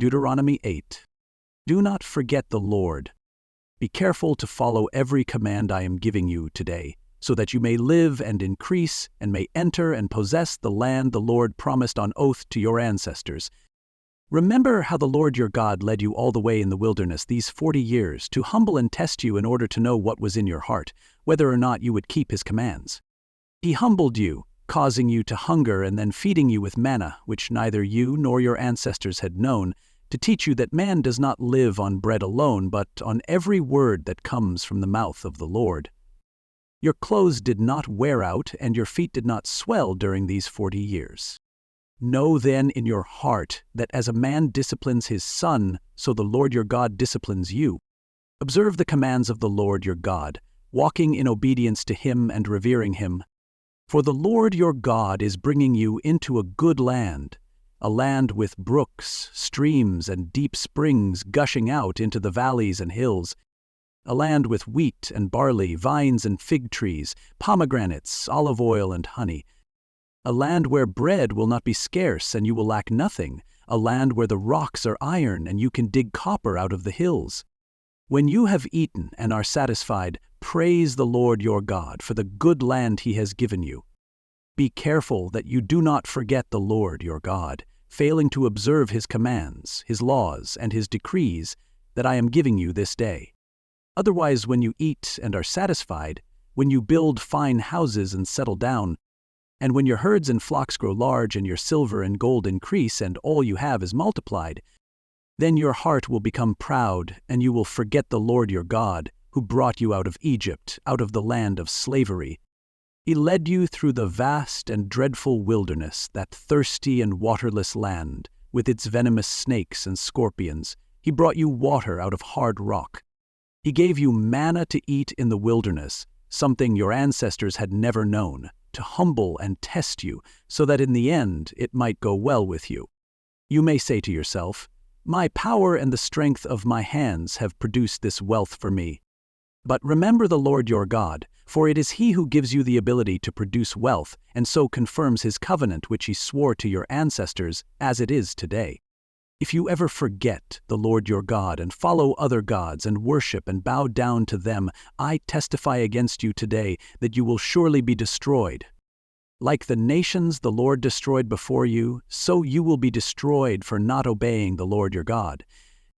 Deuteronomy 8. Do not forget the Lord. Be careful to follow every command I am giving you today, so that you may live and increase and may enter and possess the land the Lord promised on oath to your ancestors. Remember how the Lord your God led you all the way in the wilderness these 40 years to humble and test you in order to know what was in your heart, whether or not you would keep his commands. He humbled you, causing you to hunger and then feeding you with manna, which neither you nor your ancestors had known, to teach you that man does not live on bread alone, but on every word that comes from the mouth of the Lord. Your clothes did not wear out, and your feet did not swell during these 40 years. Know then in your heart that as a man disciplines his son, so the Lord your God disciplines you. Observe the commands of the Lord your God, walking in obedience to him and revering him. For the Lord your God is bringing you into a good land, a land with brooks, streams, and deep springs gushing out into the valleys and hills, a land with wheat and barley, vines and fig trees, pomegranates, olive oil and honey, a land where bread will not be scarce and you will lack nothing, a land where the rocks are iron and you can dig copper out of the hills. When you have eaten and are satisfied, praise the Lord your God for the good land he has given you. Be careful that you do not forget the Lord your God, failing to observe his commands, his laws, and his decrees that I am giving you this day. Otherwise, when you eat and are satisfied, when you build fine houses and settle down, and when your herds and flocks grow large and your silver and gold increase and all you have is multiplied, then your heart will become proud and you will forget the Lord your God, who brought you out of Egypt, out of the land of slavery. He led you through the vast and dreadful wilderness, that thirsty and waterless land, with its venomous snakes and scorpions. He brought you water out of hard rock. He gave you manna to eat in the wilderness, something your ancestors had never known, to humble and test you, so that in the end it might go well with you. You may say to yourself, "My power and the strength of my hands have produced this wealth for me." But remember the Lord your God, for it is he who gives you the ability to produce wealth, and so confirms his covenant which he swore to your ancestors, as it is today. If you ever forget the Lord your God and follow other gods and worship and bow down to them, I testify against you today that you will surely be destroyed. Like the nations the Lord destroyed before you, so you will be destroyed for not obeying the Lord your God.